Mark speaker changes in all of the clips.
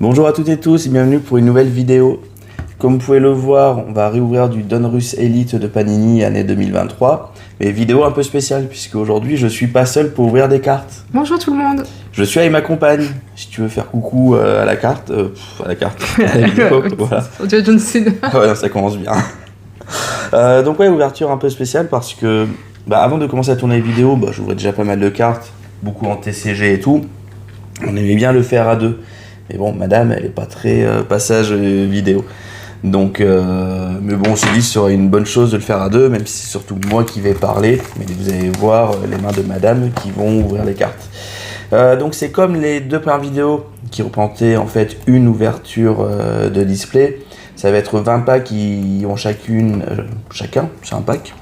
Speaker 1: Bonjour à toutes et tous et bienvenue pour une nouvelle vidéo. Comme vous pouvez le voir, on va réouvrir du Donruss Elite de Panini année 2023. Mais vidéo un peu spéciale puisque aujourd'hui je suis pas seul pour ouvrir des cartes.
Speaker 2: Bonjour tout le monde.
Speaker 1: Je suis avec ma compagne. Si tu veux faire coucou à la carte, à la vidéo, voilà.
Speaker 2: Je ne sais pas.
Speaker 1: Ah ouais, non, ça commence bien. Donc ouais, ouverture un peu spéciale parce que avant de commencer à tourner les vidéos, j'ouvrais déjà pas mal de cartes, beaucoup en TCG et tout. On aimait bien le faire à deux. Mais bon, madame, elle est pas très passage vidéo. Donc, mais bon, on s'est dit que ce serait une bonne chose de le faire à deux, même si c'est surtout moi qui vais parler. Mais vous allez voir les mains de madame qui vont ouvrir les cartes. Donc c'est comme les deux premières vidéos qui représentaient en fait une ouverture de display. Ça va être 20 packs qui ont chacun, c'est un pack,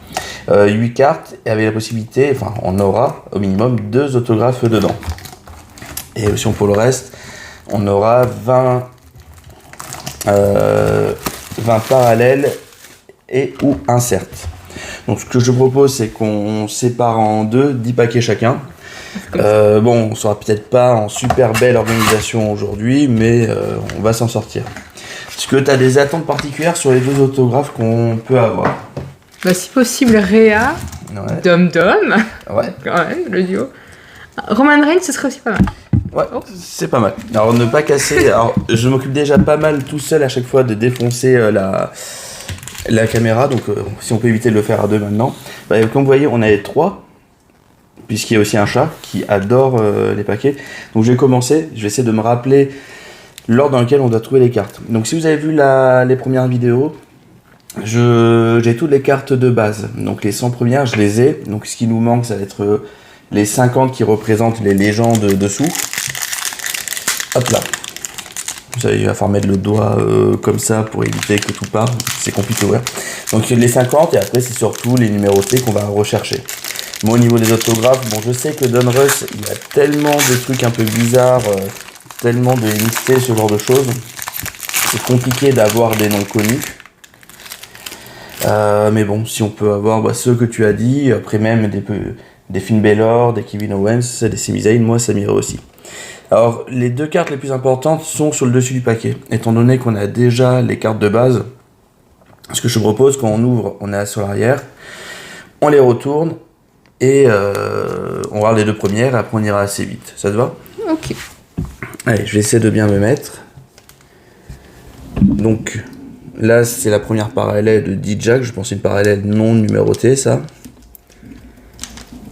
Speaker 1: 8 cartes et avec la possibilité, enfin on aura au minimum 2 autographes dedans. Et si on pour le reste, on aura 20 parallèles et ou insert. Donc ce que je propose, c'est qu'on sépare en deux, 10 paquets chacun. On sera peut-être pas en super belle organisation aujourd'hui, mais on va s'en sortir. Est-ce que tu as des attentes particulières sur les deux autographes qu'on peut avoir?
Speaker 2: Si possible, Réa,
Speaker 1: Ouais.
Speaker 2: Dom Dom,
Speaker 1: Ouais.
Speaker 2: quand même, le duo. Roman Reigns, ce serait aussi pas mal.
Speaker 1: Ouais, c'est pas mal. Alors ne pas casser. Alors je m'occupe déjà pas mal tout seul à chaque fois de défoncer la caméra, donc si on peut éviter de le faire à deux maintenant. Comme vous voyez, on est 3, puisqu'il y a aussi un chat qui adore les paquets. Donc je vais commencer, je vais essayer de me rappeler l'ordre dans lequel on doit trouver les cartes. Donc si vous avez vu les premières vidéos, j'ai toutes les cartes de base. Donc les 100 premières, je les ai. Donc ce qui nous manque, ça va être les 50 qui représentent les légendes dessous. Hop là. Vous savez, il va falloir mettre le doigt comme ça pour éviter que tout parte. C'est compliqué, ouais. Donc les 50 et après c'est surtout les numérotés qu'on va rechercher. Moi au niveau des autographes, je sais que Donruss, il y a tellement de trucs un peu bizarres, tellement de mixés, ce genre de choses. C'est compliqué d'avoir des noms connus. Mais bon, si on peut avoir ceux que tu as dit, après même des Finn Balor, des Kevin Owens, des Sami Zayn, moi ça m'irait aussi. Alors, les deux cartes les plus importantes sont sur le dessus du paquet. Étant donné qu'on a déjà les cartes de base, ce que je propose, quand on ouvre, on est sur l'arrière, on les retourne et on regarde les deux premières et après on ira assez vite. Ça te va?
Speaker 2: Ok.
Speaker 1: Allez, je vais essayer de bien me mettre. Donc, là, c'est la première parallèle de D-Jack. Je pense que c'est une parallèle non numérotée, ça.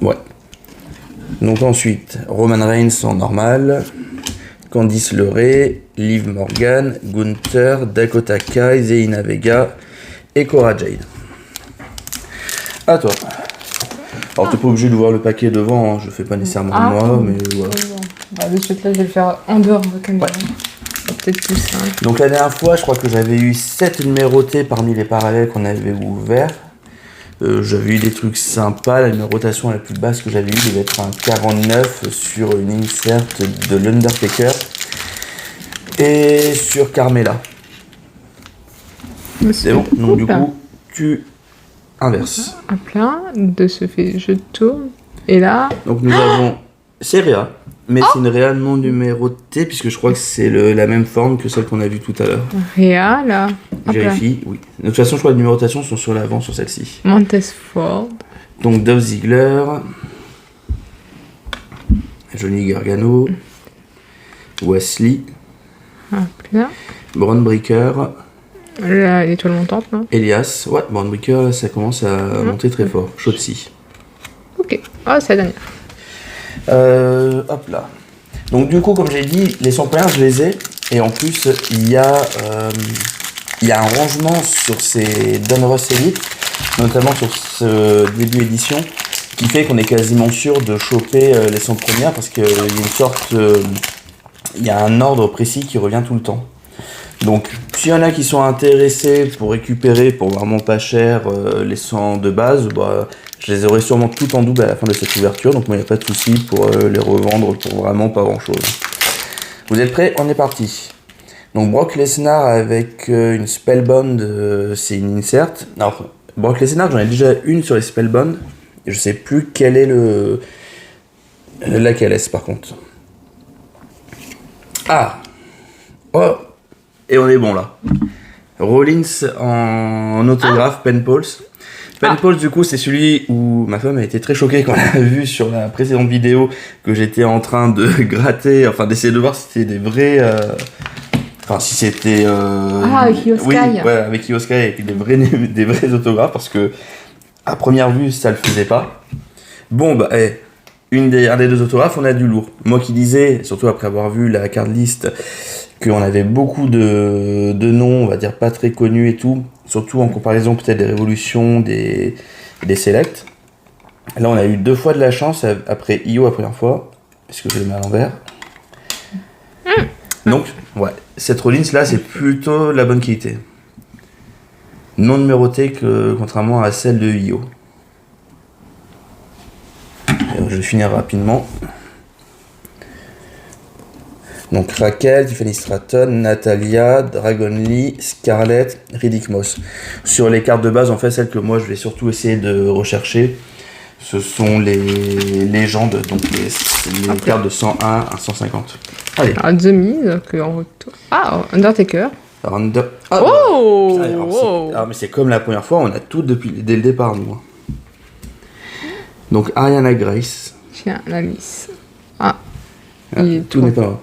Speaker 1: Ouais. Donc ensuite, Roman Reigns en normal, Candice LeRae, Liv Morgan, Gunther, Dakota Kai, Zelina Vega et Cora Jade. À toi. Alors t'es pas obligé de voir le paquet devant, hein. Je fais pas nécessairement moi, mais voilà.
Speaker 2: De suite là, je vais le faire en dehors de la caméra.
Speaker 1: Ouais.
Speaker 2: Peut-être plus simple.
Speaker 1: Donc la dernière fois, je crois que j'avais eu 7 numérotés parmi les parallèles qu'on avait ouverts. J'avais eu des trucs sympas, la numérotation la plus basse que j'avais eue devait être un 49 sur une insert de l'Undertaker et sur Carmella. C'est bon, donc du coup tu inverses.
Speaker 2: Hop là, de ce fait, je tourne. Et là...
Speaker 1: Donc nous avons, c'est Réa, mais c'est une Réa non numérotée puisque je crois que c'est la même forme que celle qu'on a vue tout à l'heure.
Speaker 2: Réa, là.
Speaker 1: Vérifie, oui. De toute façon, je crois que les numérotations sont sur l'avant sur celle-ci.
Speaker 2: Montez Ford.
Speaker 1: Donc Dolph Ziggler, Johnny Gargano, Wesley,
Speaker 2: Hop là.
Speaker 1: Braun Breaker,
Speaker 2: L'étoile montante, non?
Speaker 1: Elias. Ouais, Braun Breaker, ça commence à monter très fort. Shotzi.
Speaker 2: Ok. Ah, c'est la dernière.
Speaker 1: Hop là. Donc du coup, comme j'ai dit, les 100 premières, je les ai. Et en plus, il y a un rangement sur ces Donruss Elite, notamment sur ce début édition, qui fait qu'on est quasiment sûr de choper les 100 premières parce qu'il y a une sorte... il y a un ordre précis qui revient tout le temps. Donc, s'il y en a qui sont intéressés pour récupérer pour vraiment pas cher les 100 de base, je les aurai sûrement tout en double à la fin de cette ouverture, donc moi il n'y a pas de souci pour les revendre pour vraiment pas grand chose. Vous êtes prêts? On est parti. Donc Brock Lesnar avec une Spellbound, c'est une insert. Alors, Brock Lesnar, j'en ai déjà une sur les Spellbound, et je sais plus quel est laquelle est par contre. Ah! Oh, et on est bon là. Rollins en autographe, Penpals. Penpals, du coup, c'est celui où ma femme a été très choquée quand elle a vu sur la précédente vidéo que j'étais en train de gratter, enfin d'essayer de voir si c'était des vrais. Enfin, si c'était.
Speaker 2: Avec Io Sky.
Speaker 1: Oui, ouais, avec Io Sky, avec des vrais autographes, parce que à première vue, ça le faisait pas. Bon, bah, un des deux autographes, on a du lourd. Moi qui disais, surtout après avoir vu la card list, qu'on avait beaucoup de noms, on va dire pas très connus et tout, surtout en comparaison peut-être des Révolutions, des Select. Là, on a eu 2 fois de la chance après Io la première fois, parce que je le mets à l'envers. Donc, ouais, cette Rollins là, c'est plutôt la bonne qualité. Non numérotée contrairement à celle de Io. Alors, je vais finir rapidement. Donc Raquel, Tiffany Stratton, Natalia, Dragon Lee, Scarlett, Riddick Moss. Sur les cartes de base, en fait, celles que moi je vais surtout essayer de rechercher, ce sont les légendes, donc les cartes de 101 à 150. Allez.
Speaker 2: Alors, The Miz, que en retour. Ah, Undertaker.
Speaker 1: Alors,
Speaker 2: Oh,
Speaker 1: putain, alors, mais c'est comme la première fois, on a tout dès le départ, nous. Donc Ariana Grace.
Speaker 2: Tiens, la Miss. Il est
Speaker 1: Tout n'est pas vrai.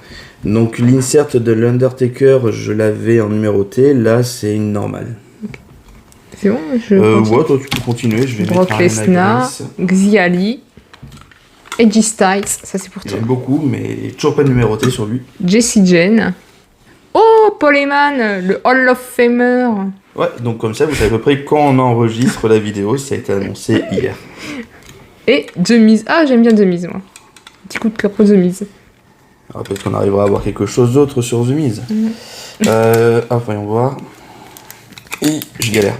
Speaker 1: Donc l'insert de l'Undertaker, je l'avais en numéroté, là c'est une normale.
Speaker 2: C'est bon, je
Speaker 1: ouais, toi tu peux continuer, je vais
Speaker 2: Brock
Speaker 1: mettre Ariana
Speaker 2: Lesnar,
Speaker 1: Grace.
Speaker 2: Xiali, Edgy Styles, ça c'est pour toi.
Speaker 1: J'aime beaucoup, mais il est toujours pas numéroté sur lui.
Speaker 2: Jessie Jane. Oh, Paul Heyman, le Hall of Famer.
Speaker 1: Ouais, donc comme ça, vous savez à peu près quand on enregistre la vidéo, ça a été annoncé hier.
Speaker 2: Et The Miz. Ah, j'aime bien The Miz, moi. Petit coup de cœur pour The Miz.
Speaker 1: Alors peut-être qu'on arrivera à avoir quelque chose d'autre sur The Miz. Voyons voir. Et je galère.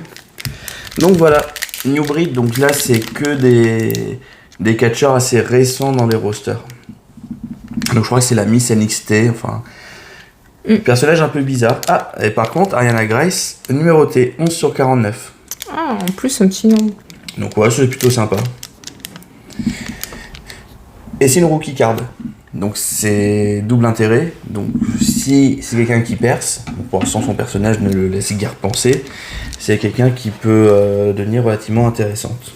Speaker 1: Donc voilà, New Breed, donc là c'est que des catcheurs assez récents dans les rosters. Donc je crois que c'est la Miss NXT, enfin... Personnage un peu bizarre. Ah, et par contre, Ariana Grace, numéroté 11 sur 49.
Speaker 2: Ah, en plus, un petit nombre.
Speaker 1: Donc ouais, c'est plutôt sympa. Et c'est une rookie card. Donc c'est double intérêt. Donc si c'est quelqu'un qui perce, pour l'instant son personnage ne le laisse guère penser, c'est quelqu'un qui peut devenir relativement intéressante.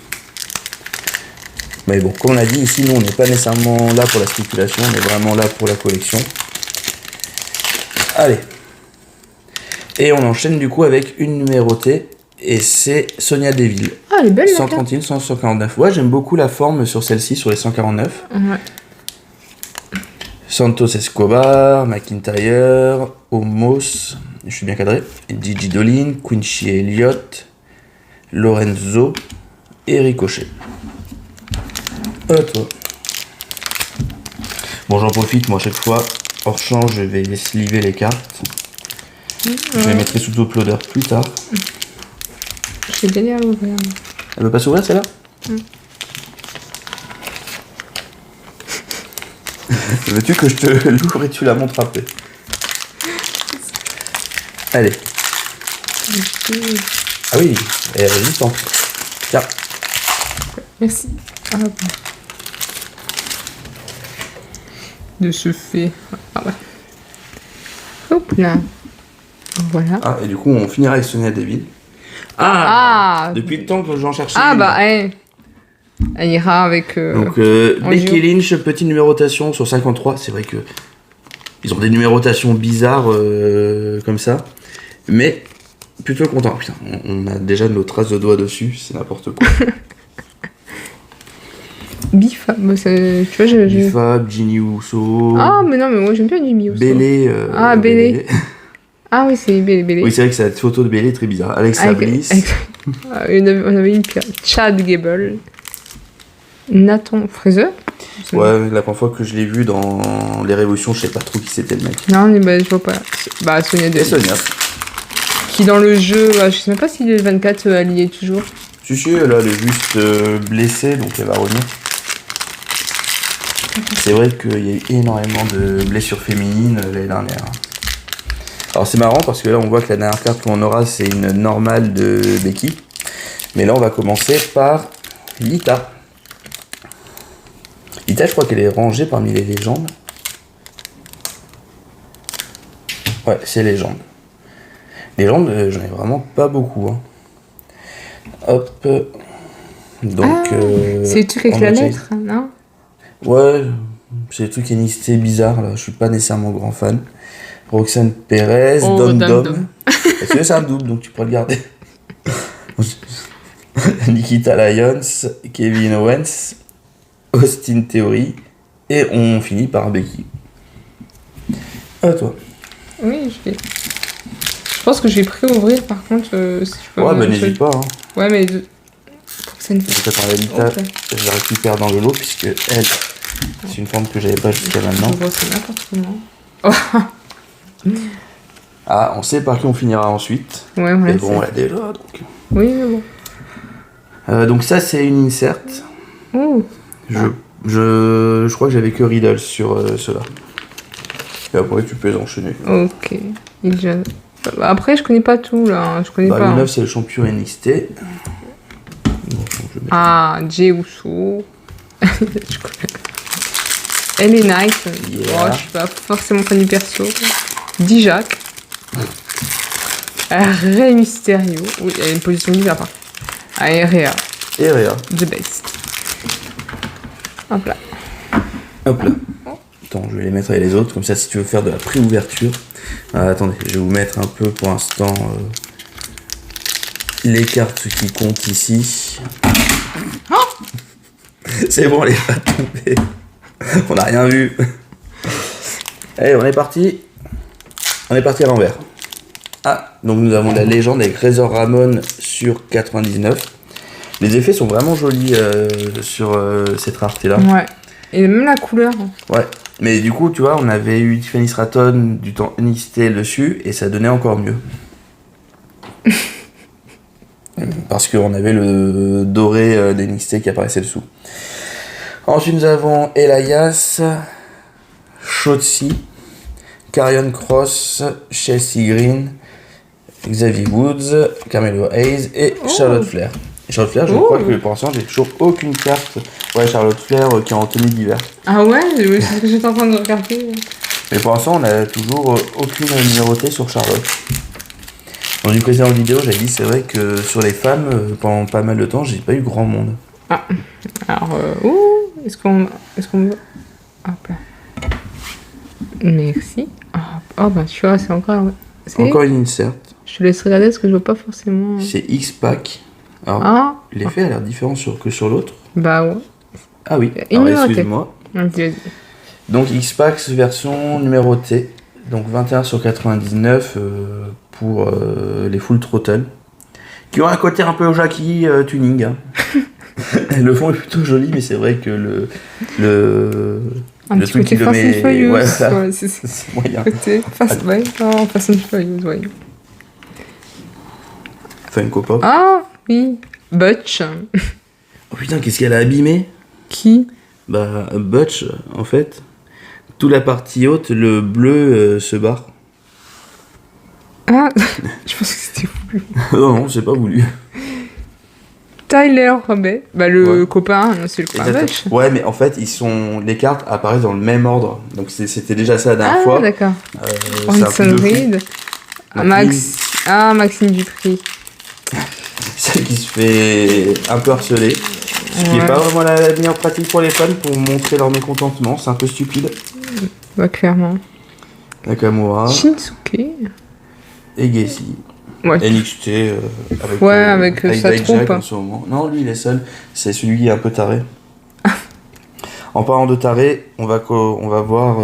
Speaker 1: Mais bon, comme on l'a dit, ici nous on n'est pas nécessairement là pour la spéculation, on est vraiment là pour la collection. Allez. Et on enchaîne du coup avec une numérotée, et c'est Sonia Deville.
Speaker 2: Ah, elle est belle, la
Speaker 1: 131, 149. Ouais, j'aime beaucoup la forme sur celle-ci, sur les 149.
Speaker 2: Ouais.
Speaker 1: Santos Escobar, McIntyre, Omos, je suis bien cadré, Gigi Dolin, Quincy Elliott, Lorenzo et Ricochet. Toi. Bon, j'en profite, moi, à chaque fois, hors champ, je vais sliver les cartes. Je les mettrai sous uploader plus tard.
Speaker 2: J'ai bien à l'ouvrir.
Speaker 1: Elle veut pas s'ouvrir, celle-là? Veux-tu que je te l'ouvre et tu la montres après? Allez. Ah oui, elle est résistante. Tiens.
Speaker 2: Merci. Ah, bon. De ce fait. Ah ouais. Hop là. Voilà.
Speaker 1: Ah, et du coup, on finira avec Sonia Deville. Depuis le temps que j'en cherchais.
Speaker 2: Ah, bah, elle ira avec.
Speaker 1: Donc, Becky Lynch, petite numérotation sur 53. C'est vrai que ils ont des numérotations bizarres comme ça. Mais plutôt content. Putain, on a déjà nos traces de doigts dessus. C'est n'importe quoi.
Speaker 2: Bifab, tu vois,
Speaker 1: Bifab, Ginny Uso.
Speaker 2: Ah, mais non, mais moi j'aime bien Jimmy Uso.
Speaker 1: Bélé.
Speaker 2: Bélé. Ah oui, c'est Bélé.
Speaker 1: Oui, c'est vrai que cette photo de Bélé est très bizarre. Alexa Bliss.
Speaker 2: On avait une pire. Chad Gable. Nathan Fraser.
Speaker 1: Ouais, la première fois que je l'ai vu dans les Révolutions, je sais pas trop qui c'était le mec.
Speaker 2: Non, mais je vois pas. Bah, Sonia Deville.
Speaker 1: Sonia.
Speaker 2: Qui dans le jeu, je sais même pas si le 24 elle y est toujours.
Speaker 1: Si, là, elle est juste blessée, donc elle va revenir. C'est vrai qu'il y a eu énormément de blessures féminines l'année dernière. Alors c'est marrant parce que là on voit que la dernière carte qu'on aura c'est une normale de Becky. Mais là on va commencer par Lita. Lita, je crois qu'elle est rangée parmi les légendes. Ouais, c'est Légende. Légende, j'en ai vraiment pas beaucoup. Hein. Hop. Donc.
Speaker 2: C'est le truc avec
Speaker 1: on
Speaker 2: la
Speaker 1: a déjà-
Speaker 2: lettre, non?
Speaker 1: Ouais, c'est des trucs NXT bizarres là, je suis pas nécessairement grand fan. Roxane Perez,
Speaker 2: Oh,
Speaker 1: Dom
Speaker 2: Dom
Speaker 1: Dom.
Speaker 2: Dom.
Speaker 1: Parce que c'est un double donc tu pourrais le garder. Nikita Lyons, Kevin Owens, Austin Theory et on finit par Becky. À toi.
Speaker 2: Oui, je pense que je vais préouvrir par contre. Si je peux
Speaker 1: Ouais,
Speaker 2: me-
Speaker 1: bah n'hésite pas. Hein.
Speaker 2: Ouais, mais. Pour que ça ne fasse.
Speaker 1: Je vais parler Lita,
Speaker 2: Ok.
Speaker 1: je la récupère dans le lot puisque elle, c'est une forme que j'avais pas jusqu'à maintenant.
Speaker 2: Je vois, c'est n'importe comment.
Speaker 1: Ah, on sait par qui on finira ensuite.
Speaker 2: Ouais,
Speaker 1: Mais
Speaker 2: ouais.
Speaker 1: bon, on l'a déjà donc.
Speaker 2: Oui, mais bon.
Speaker 1: Donc ça c'est une insert.
Speaker 2: Oh.
Speaker 1: Je crois que j'avais que Riddle sur cela. Et après tu peux les enchaîner.
Speaker 2: Ok. Après, je connais pas tout là. Je connais
Speaker 1: Bah,
Speaker 2: pas.
Speaker 1: le
Speaker 2: Hein.
Speaker 1: 9 c'est le champion NXT. Bon, je vais mettre-
Speaker 2: Ah, Jey Uso. Je connais. LA Knight.
Speaker 1: Yeah.
Speaker 2: Oh, je suis pas forcément fan du perso. Dijak. Rey Mysterio. Oui, il y a une position bizarre par contre. Ah, et Rhea.
Speaker 1: Et Rhea.
Speaker 2: The best. Hop là.
Speaker 1: Hop là. Attends, je vais les mettre avec les autres, comme ça si tu veux faire de la pré-ouverture. Attendez, je vais vous mettre un peu pour l'instant les cartes qui comptent ici. C'est bon, elle est pas tombée. On n'a rien vu. Allez, on est parti. On est parti à l'envers. Ah, donc nous avons la légende avec Razor Ramon sur 99. Les effets sont vraiment jolis sur cette rareté-là.
Speaker 2: Ouais. Et même la couleur.
Speaker 1: Ouais, mais du coup, tu vois, on avait eu Tiffany Stratton du temps NXT dessus et ça donnait encore mieux. Parce qu'on avait le doré d'NXT qui apparaissait dessous. Ensuite, nous avons Elias, Shotzi, Karrion Kross, Chelsea Green, Xavier Woods, Carmelo Hayes et Charlotte Flair. Charlotte Flair, je crois que pour l'instant, j'ai toujours aucune carte. Ouais, Charlotte Flair qui est en tenue d'hiver.
Speaker 2: Ah ouais, c'est ce que j'étais en train de regarder.
Speaker 1: Mais pour l'instant, on a toujours aucune numérotée sur Charlotte. Dans une précédente vidéo, j'avais dit, c'est vrai que sur les femmes, pendant pas mal de temps, j'ai pas eu grand monde.
Speaker 2: Ah, alors, est-ce qu'on hop là. Merci. Oh, bah, tu vois, c'est encore...
Speaker 1: Encore une insert.
Speaker 2: Je te laisse regarder parce que je vois pas forcément...
Speaker 1: C'est X-Pack. Alors,
Speaker 2: Ah,
Speaker 1: l'effet a l'air différent que sur l'autre.
Speaker 2: bah ouais.
Speaker 1: Ah oui,
Speaker 2: Une
Speaker 1: alors
Speaker 2: numérotée.
Speaker 1: excuse-moi.
Speaker 2: Vas-y.
Speaker 1: Donc X-Pack version numérotée. Donc 21 sur 99 pour les Full Throttle. Qui ont un côté un peu Jackie tuning. Hein. Le fond est plutôt joli, mais c'est vrai que
Speaker 2: Un
Speaker 1: le
Speaker 2: petit
Speaker 1: truc
Speaker 2: côté
Speaker 1: qui le
Speaker 2: Fast and
Speaker 1: met...
Speaker 2: Furious.
Speaker 1: Ouais, voilà.
Speaker 2: Ouais, c'est
Speaker 1: C'est moyen.
Speaker 2: côté Fast... Ouais, non, Fast and Furious, ouais.
Speaker 1: Funko Pop.
Speaker 2: Ah, oui. Butch.
Speaker 1: Oh putain, qu'est-ce qu'elle a abîmé?
Speaker 2: Qui?
Speaker 1: Bah, Butch, en fait, toute la partie haute, le bleu se barre.
Speaker 2: Ah, je pense que c'était voulu.
Speaker 1: Non, c'est pas voulu.
Speaker 2: Tyler Robet. Bah, le
Speaker 1: Ouais.
Speaker 2: copain, c'est le copain Butch.
Speaker 1: Ouais, mais en fait, les cartes apparaissent dans le même ordre. Donc c'était déjà ça la dernière
Speaker 2: Ah,
Speaker 1: fois.
Speaker 2: d'accord.
Speaker 1: C'est un
Speaker 2: Orson
Speaker 1: truc de fou.
Speaker 2: Reed. Maxime Dupri.
Speaker 1: Celle qui se fait un peu harceler. Ce qui
Speaker 2: Ouais.
Speaker 1: est pas vraiment la meilleure pratique pour les fans pour montrer leur mécontentement. C'est un peu stupide.
Speaker 2: Bah, clairement.
Speaker 1: Nakamura
Speaker 2: Shinsuke.
Speaker 1: et Gacy.
Speaker 2: Ouais.
Speaker 1: NXT
Speaker 2: avec sa
Speaker 1: Dijak
Speaker 2: troupe.
Speaker 1: en ce moment. Non, lui il est seul. C'est celui qui est un peu taré. En parlant de taré, on va voir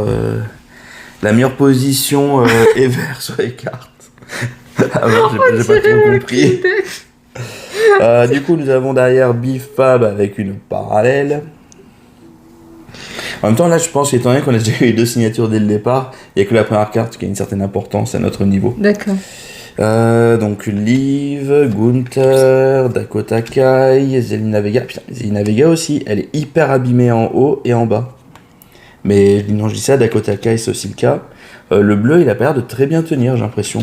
Speaker 1: la meilleure position ever sur les cartes. Ah ouais, j'ai pas trop compris. Du coup, nous avons derrière Beef Fab avec une parallèle. En même temps, là, je pense qu'étant donné qu'on a déjà eu les deux signatures dès le départ, il n'y a que la première carte qui a une certaine importance à notre niveau.
Speaker 2: D'accord.
Speaker 1: Donc Liv, Gunther, Dakota Kai, Zelina Vega. Putain, Zelina Vega aussi, elle est hyper abîmée en haut et en bas. Mais non, je dis ça, Dakota Kai c'est aussi le cas. Le bleu, il a pas l'air de très bien tenir, j'ai l'impression.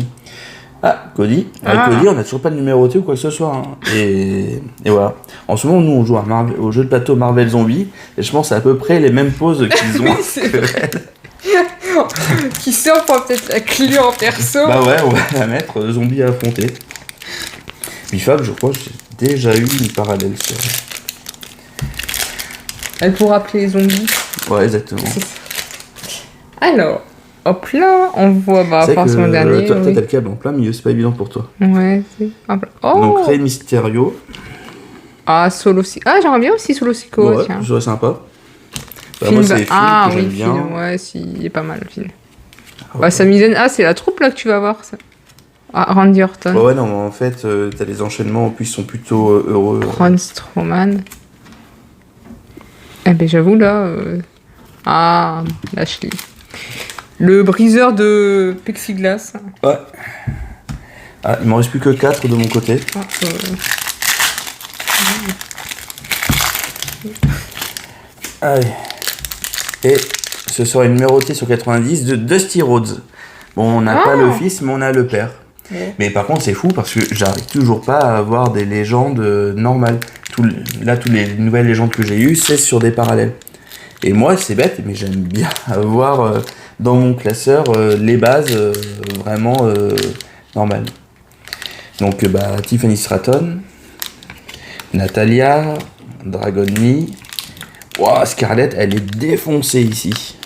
Speaker 1: Ah, Cody. Avec Cody, on n'a toujours pas de numéroté ou quoi que ce soit. Hein. Et voilà. En ce moment, nous, on joue au jeu de plateau Marvel Zombie. Et je pense à peu près les mêmes poses qu'ils ont.
Speaker 2: C'est vrai. Qui sort pour peut-être la clé en perso.
Speaker 1: Bah ouais, on va la mettre zombie à affronter. Bifab, je crois que j'ai déjà eu une parallèle sur...
Speaker 2: Elle pourra appeler les zombies.
Speaker 1: Ouais, exactement.
Speaker 2: Alors, hop là, on voit
Speaker 1: C'est vrai
Speaker 2: forcément
Speaker 1: que
Speaker 2: dernier.
Speaker 1: toi,
Speaker 2: oui.
Speaker 1: t'as le câble en plein milieu, c'est pas évident pour toi.
Speaker 2: Ouais, c'est. Hop là. Oh
Speaker 1: Donc Rey Mysterio,
Speaker 2: Ah, Solo Psycho. Ah, j'aimerais bien aussi Solo Psycho,
Speaker 1: ouais,
Speaker 2: tiens.
Speaker 1: je serais sympa. Bah,
Speaker 2: Film
Speaker 1: moi, c'est les films
Speaker 2: ah
Speaker 1: que
Speaker 2: oui,
Speaker 1: j'aime bien.
Speaker 2: film, ouais, si, il est pas mal le film.
Speaker 1: Ah,
Speaker 2: Bah, Sami Zayn, ah, c'est la troupe là que tu vas voir, ça. Ah, Randy Orton.
Speaker 1: ouais, non, mais en fait, t'as les enchaînements, en plus, ils sont plutôt heureux.
Speaker 2: Braun Strowman. Eh ben, j'avoue, là. Ah, Lashley. Le briseur de plexiglas.
Speaker 1: Ouais. Ah, il m'en reste plus que 4 de mon côté.
Speaker 2: Ah,
Speaker 1: Allez. Et ce sera une numérotée sur 90 de Dusty Rhodes. Bon, on n'a pas le fils, mais on a le père.
Speaker 2: Ouais.
Speaker 1: Mais par contre, c'est fou parce que j'arrive toujours pas à avoir des légendes normales. Là, toutes les nouvelles légendes que j'ai eues, c'est sur des parallèles. Et moi, c'est bête, mais j'aime bien avoir dans mon classeur les bases vraiment normales. Donc, Tiffany Stratton, Natalia, Dragon Me. Wow, Scarlett, elle est défoncée ici.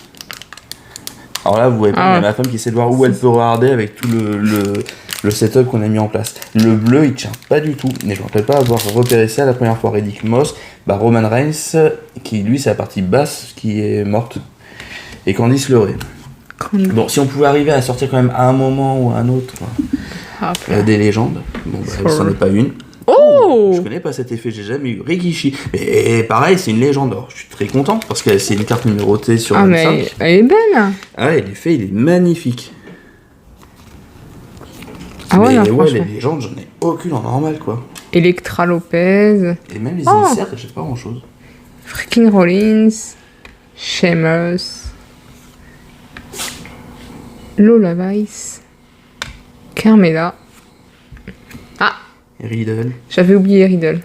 Speaker 1: Alors là, vous voyez pas, mais ma femme qui essaie de voir où elle peut regarder avec tout le setup qu'on a mis en place. Le bleu, il tient pas du tout. Mais je me rappelle pas avoir repéré ça la première fois. Riddick Moss, Roman Reigns, qui lui, c'est la partie basse qui est morte. Et Candice LeRae. Bon, si on pouvait arriver à sortir quand même à un moment ou à un autre des légendes. Bon, ça n'est pas une.
Speaker 2: Oh
Speaker 1: Je connais pas cet effet, j'ai jamais eu. Rikishi. Et pareil, c'est une légende. Alors, je suis très content parce que c'est une carte numérotée sur 25.
Speaker 2: mais elle est belle.
Speaker 1: Ah ouais, l'effet, il est magnifique.
Speaker 2: Ah ouais,
Speaker 1: mais
Speaker 2: non,
Speaker 1: ouais,
Speaker 2: franchement.
Speaker 1: les légendes, j'en ai aucune en normal, quoi.
Speaker 2: Electra Lopez.
Speaker 1: Et même les inserts, j'ai pas grand chose.
Speaker 2: Freaking Rollins. Sheamus. Lola Vice. Carmella. Ah,
Speaker 1: Riddle.
Speaker 2: j'avais oublié Riddle.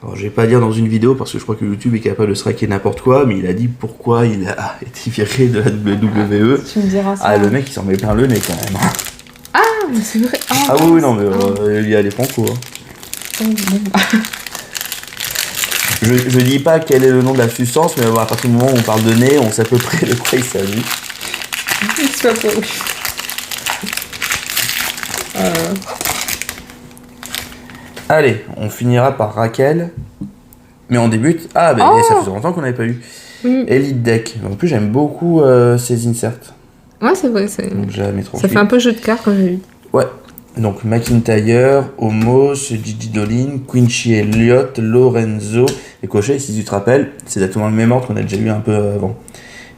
Speaker 1: Alors, je vais pas dire dans une vidéo parce que je crois que YouTube est capable de striker n'importe quoi, mais il a dit pourquoi il a été viré de la WWE.
Speaker 2: Tu me diras ça.
Speaker 1: Ah, le mec, il s'en met plein le nez quand même.
Speaker 2: Ah, mais c'est vrai.
Speaker 1: Ah oui, non, mais il y a les franco. Hein. Je dis pas quel est le nom de la substance, mais à partir du moment où on parle de nez, on sait à peu près de quoi il s'agit.
Speaker 2: C'est pas pour
Speaker 1: Allez, on finira par Raquel. Mais on débute. Ah, ben ça faisait longtemps qu'on n'avait pas eu.
Speaker 2: Oui.
Speaker 1: Elite Deck. En plus, j'aime beaucoup ces inserts.
Speaker 2: Ouais, c'est vrai.
Speaker 1: Donc, j'ai la mettre en
Speaker 2: Ça fait un peu jeu de cartes quand j'ai eu.
Speaker 1: Ouais. Donc, McIntyre, Omos, Gigi Dolin, Quincy Elliott, Lorenzo et Cochet. Si tu te rappelles, c'est exactement le même ordre qu'on a déjà eu un peu avant.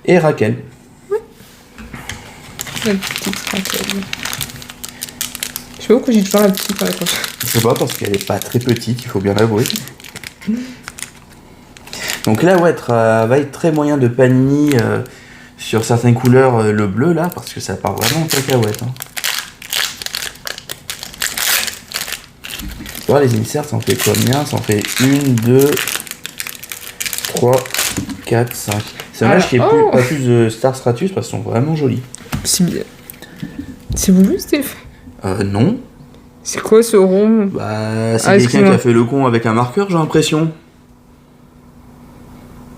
Speaker 1: Et Raquel.
Speaker 2: La petite Raquel. Je sais pas pourquoi j'ai toujours la petite à la poche.
Speaker 1: Je sais pas, parce qu'elle est pas très petite, il faut bien l'avouer. Donc là, ouais, va être très moyen de Panini sur certaines couleurs, le bleu là, parce que ça part vraiment en cacahuète. Hein. Tu vois, les inserts, ça en fait combien? Ça en fait 1, 2, 3, 4, 5. C'est dommage qu'il n'y ait pas plus de Star Stratus parce qu'ils sont vraiment jolis.
Speaker 2: C'est bien. C'est voulu, Steph?
Speaker 1: Non.
Speaker 2: C'est quoi ce rond?
Speaker 1: Bah, c'est quelqu'un qui a fait le con avec un marqueur, j'ai l'impression.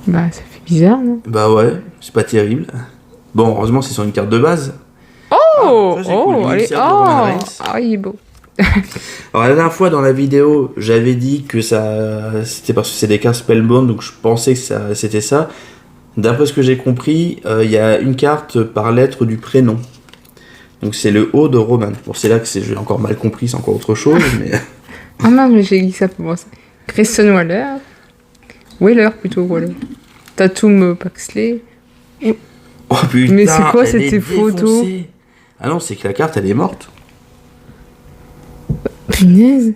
Speaker 2: Bah, ça fait bizarre, non?
Speaker 1: Bah ouais, c'est pas terrible. Bon, heureusement, c'est sur une carte de base.
Speaker 2: Oh,
Speaker 1: ça, c'est cool.
Speaker 2: allez,
Speaker 1: L'insert de Roman Reigns.
Speaker 2: ah, il est beau.
Speaker 1: Alors la dernière fois dans la vidéo, j'avais dit que ça, c'était parce que c'est des cartes Spellbound, donc je pensais que c'était ça. D'après ce que j'ai compris, il y a une carte par lettre du prénom. Donc c'est le O de Roman. Bon, c'est là que j'ai encore mal compris, c'est encore autre chose, mais...
Speaker 2: Ah non, mais j'ai dit ça pour moi. Grayson Waller. Waller plutôt, Waller. Tatum Paxley.
Speaker 1: Oh putain,
Speaker 2: mais c'est quoi
Speaker 1: elle est
Speaker 2: cette photo?
Speaker 1: défoncée. Ah non, c'est que la carte, elle est morte.
Speaker 2: Punaise.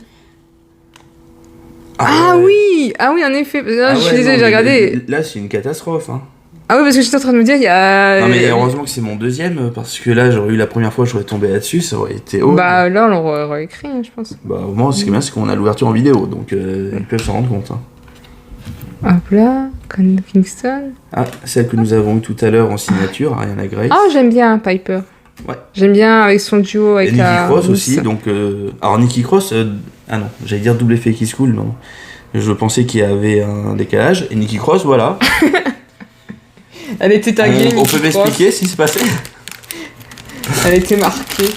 Speaker 1: Ah ouais.
Speaker 2: Oui! Ah oui, en effet. Ah, je suis désolée, j'ai regardé.
Speaker 1: Là, c'est une catastrophe, hein.
Speaker 2: Ah oui, parce que j'étais en train de me dire, il y a...
Speaker 1: Non mais heureusement que c'est mon deuxième, parce que là j'aurais eu la première fois, j'aurais tombé là-dessus, ça aurait été horrible.
Speaker 2: Bah là, on l'aurait écrit, hein, je pense.
Speaker 1: Bah au moins, ce qui est bien, c'est qu'on a l'ouverture en vidéo, donc ils peuvent s'en rendre compte. Hein.
Speaker 2: Hop là, Con Kingston.
Speaker 1: Ah, celle que nous avons eue tout à l'heure en signature, Ariana Grace.
Speaker 2: Ah, j'aime bien Piper.
Speaker 1: Ouais.
Speaker 2: J'aime bien avec son duo avec
Speaker 1: Et Nikki
Speaker 2: la
Speaker 1: Cross
Speaker 2: rousse.
Speaker 1: aussi, donc... Alors Nikki Cross, ah non, j'allais dire double effet Kiss Cool, non. Je pensais qu'il y avait un décalage. Et Nikki Cross, voilà.
Speaker 2: Elle était taguée.
Speaker 1: On peut m'expliquer ce qui s'est passé?
Speaker 2: Elle était marquée.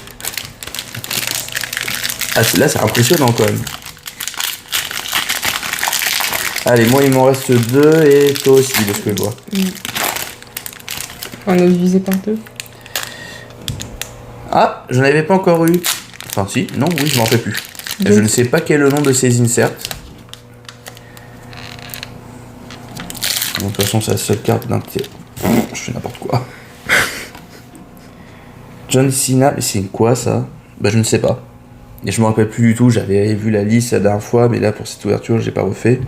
Speaker 1: Ah, là, c'est impressionnant quand même. Allez, moi, il m'en reste 2 et toi aussi, de ce que je vois.
Speaker 2: On a divisé par 2.
Speaker 1: Ah, je n'avais pas encore eu. Enfin, si, non, oui, je m'en rappelle plus. Je ne sais pas quel est le nom de ces inserts. Bon, de toute façon, c'est la seule carte d'un... Je fais n'importe quoi. John Cena, mais c'est quoi ça? Bah, je ne sais pas. Et je me rappelle plus du tout, j'avais vu la liste la dernière fois, mais là, pour cette ouverture, j'ai pas refait.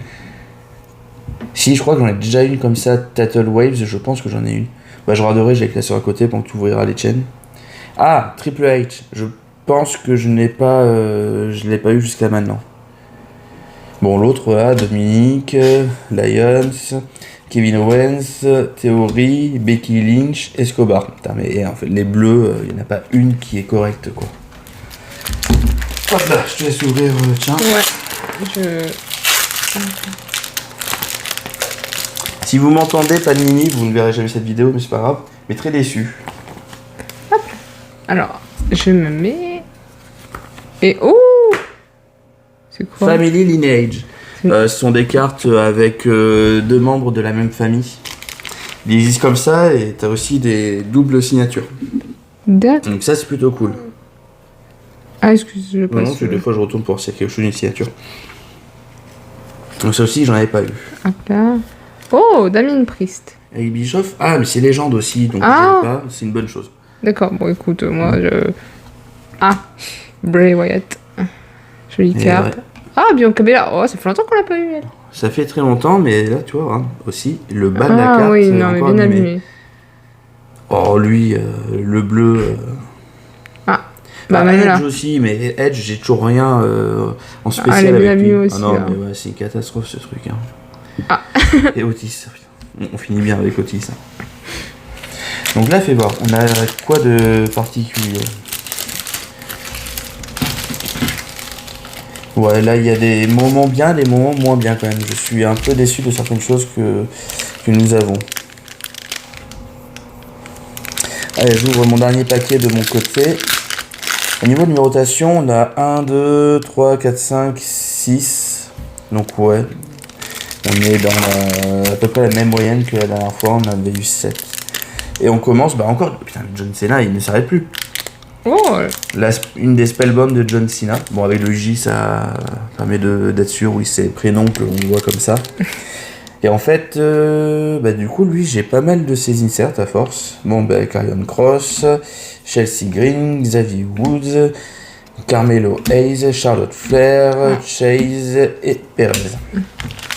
Speaker 1: Si, je crois que j'en ai déjà une comme ça, Tattle Waves, je pense que j'en ai une. Bah, je regarderai, j'ai la sur à côté pendant que tu ouvriras les chaînes. Ah, Triple H, je pense que je l'ai pas eu jusqu'à maintenant. Bon, l'autre, là, Dominique, Lyons, Kevin Owens, Theory, Becky Lynch, Escobar. Putain, mais en fait, les bleus, il n'y en a pas une qui est correcte, quoi. Hop là, je te laisse ouvrir le tien.
Speaker 2: Ouais.
Speaker 1: Si vous m'entendez, pas de mini, vous ne verrez jamais cette vidéo, mais c'est pas grave. Mais très déçu.
Speaker 2: Hop. Alors, je me mets... Et oh! C'est quoi?
Speaker 1: Family Lineage. Ce sont des cartes avec 2 membres de la même famille. Il existe comme ça et t'as aussi des doubles signatures.
Speaker 2: D'accord.
Speaker 1: Donc ça, c'est plutôt cool.
Speaker 2: Ah, excuse, je passe.
Speaker 1: Non, parce que des fois, je retourne pour voir s'il y a quelque chose d'une signature. Donc ça aussi, j'en avais pas eu.
Speaker 2: Hop là. Oh, Damien Priest.
Speaker 1: Avec Bischoff. Ah, mais c'est légende aussi, donc
Speaker 2: Ah.
Speaker 1: je pas. C'est une bonne chose.
Speaker 2: D'accord, bon écoute, moi je... Ah, Bray Wyatt. Jolie
Speaker 1: Et
Speaker 2: carte.
Speaker 1: ouais.
Speaker 2: Ah, Bianca Belair. Oh, ça fait longtemps qu'on l'a pas eu, elle.
Speaker 1: Ça fait très longtemps, mais là, tu vois, hein, aussi, le bas de la
Speaker 2: Ah
Speaker 1: carte.
Speaker 2: oui, non, mais
Speaker 1: encore
Speaker 2: bien
Speaker 1: abîmé.
Speaker 2: abîmé.
Speaker 1: Oh, lui, le bleu.
Speaker 2: Bah, même
Speaker 1: Edge
Speaker 2: là.
Speaker 1: aussi, mais Edge, j'ai toujours rien en spécial
Speaker 2: elle est bien
Speaker 1: avec lui.
Speaker 2: abîmée aussi,
Speaker 1: Ah non,
Speaker 2: là.
Speaker 1: mais ouais, c'est une catastrophe ce truc. Hein.
Speaker 2: Ah.
Speaker 1: Et Otis, putain. On finit bien avec Otis. Hein. Donc là, fais voir, on a quoi de particulier? Ouais, là, il y a des moments bien, des moments moins bien quand même. Je suis un peu déçu de certaines choses que nous avons. Allez, j'ouvre mon dernier paquet de mon côté. Au niveau de numérotation, on a 1, 2, 3, 4, 5, 6. Donc ouais, on est dans à peu près la même moyenne que la dernière fois, on avait eu 7. Et on commence, bah encore, putain, John Cena, il ne s'arrête plus.
Speaker 2: Oh,
Speaker 1: Une des spellbombs de John Cena. Bon, avec le J, ça permet d'être sûr, oui, c'est le prénom qu'on voit comme ça. Et en fait, bah, du coup, lui, j'ai pas mal de ses inserts à force. Bon, bah, Karrion Kross, Chelsea Green, Xavier Woods, Carmelo Hayes, Charlotte Flair, Chase et Perez.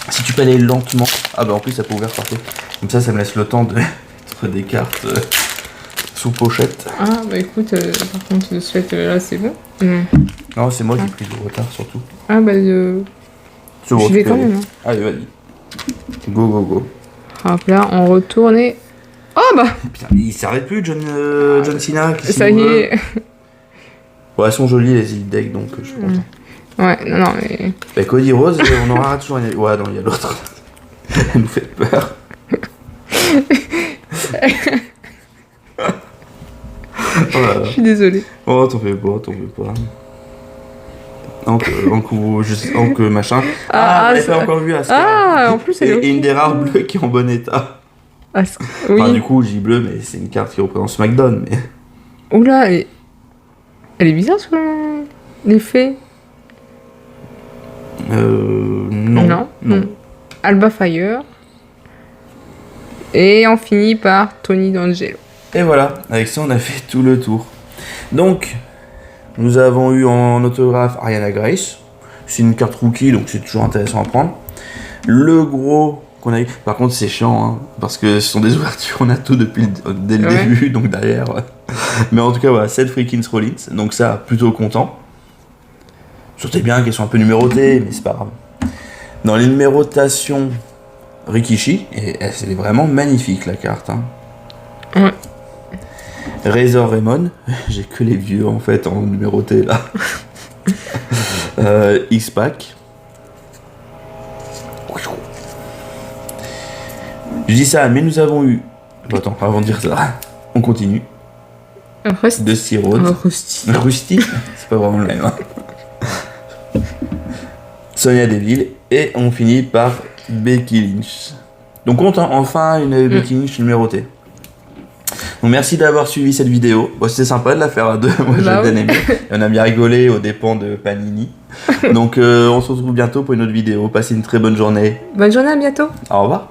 Speaker 1: Si tu peux aller lentement. Ah, bah, en plus, ça peut ouvrir partout. Comme ça me laisse le temps de mettre des cartes sous pochette.
Speaker 2: ah, bah écoute, par contre, de ce fait, là, c'est bon.
Speaker 1: Non, c'est moi qui ai pris du retard, surtout.
Speaker 2: Ah, bah, j'y vais quand même. Hein.
Speaker 1: Allez, vas-y. Go, go, go.
Speaker 2: Hop là, on retourne et... Oh, bah,
Speaker 1: Putain, il s'arrête plus, John Cena. qu'est-ce
Speaker 2: ça
Speaker 1: qu'il
Speaker 2: y
Speaker 1: veut
Speaker 2: est.
Speaker 1: Ouais, elles sont jolies, les Elite Deck, donc je suis content.
Speaker 2: Ouais, non, mais...
Speaker 1: Bah, Cody Rose, on aura toujours une... Ouais, non, il y a l'autre. Elle nous fait peur. Oh là là.
Speaker 2: Je suis désolée.
Speaker 1: Oh, t'en fais pas. Donc machin.
Speaker 2: Ah,
Speaker 1: on l'avait
Speaker 2: ça-
Speaker 1: pas encore vu à
Speaker 2: Ah, en plus, elle est
Speaker 1: Et une
Speaker 2: aussi-
Speaker 1: des rares bleues qui est en bon état.
Speaker 2: Ah, oui.
Speaker 1: Enfin, du coup, je dis bleu, mais c'est une carte qui représente SmackDown. Mais...
Speaker 2: Oula, elle est bizarre sur l'effet.
Speaker 1: Non.
Speaker 2: Alba Fire. Et on finit par Tony D'Angelo.
Speaker 1: Et voilà, avec ça, on a fait tout le tour. Donc, nous avons eu en autographe Ariana Grace. C'est une carte rookie, donc c'est toujours intéressant à prendre. Le gros qu'on a eu... Par contre, c'est chiant, hein, parce que ce sont des ouvertures, on a tout dès le début, donc derrière... Mais en tout cas, voilà, 7 Freakins Rollins, donc ça, plutôt content. Surtout bien qu'elles sont un peu numérotées, mais c'est pas grave. Dans les numérotations, Rikishi, et c'est vraiment magnifique la carte. Hein.
Speaker 2: Ouais.
Speaker 1: Razor Raymond, j'ai que les vieux en fait en numéroté là. X-Pack. Je dis ça, mais nous avons eu. Bon, attends, avant de dire ça, on continue.
Speaker 2: Rusty.
Speaker 1: Dusty Rhodes.
Speaker 2: Oh, Rusty.
Speaker 1: Rusty, c'est pas vraiment le même. Hein. Sonia Deville, et on finit par Becky Lynch. Donc on a enfin une Becky Lynch numérotée. Donc merci d'avoir suivi cette vidéo. Bon, c'était sympa de la faire à deux, moi j'ai bien aimé. On a bien rigolé aux dépens de Panini. Donc on se retrouve bientôt pour une autre vidéo. Passez une très bonne journée.
Speaker 2: Bonne journée, à bientôt.
Speaker 1: Au revoir.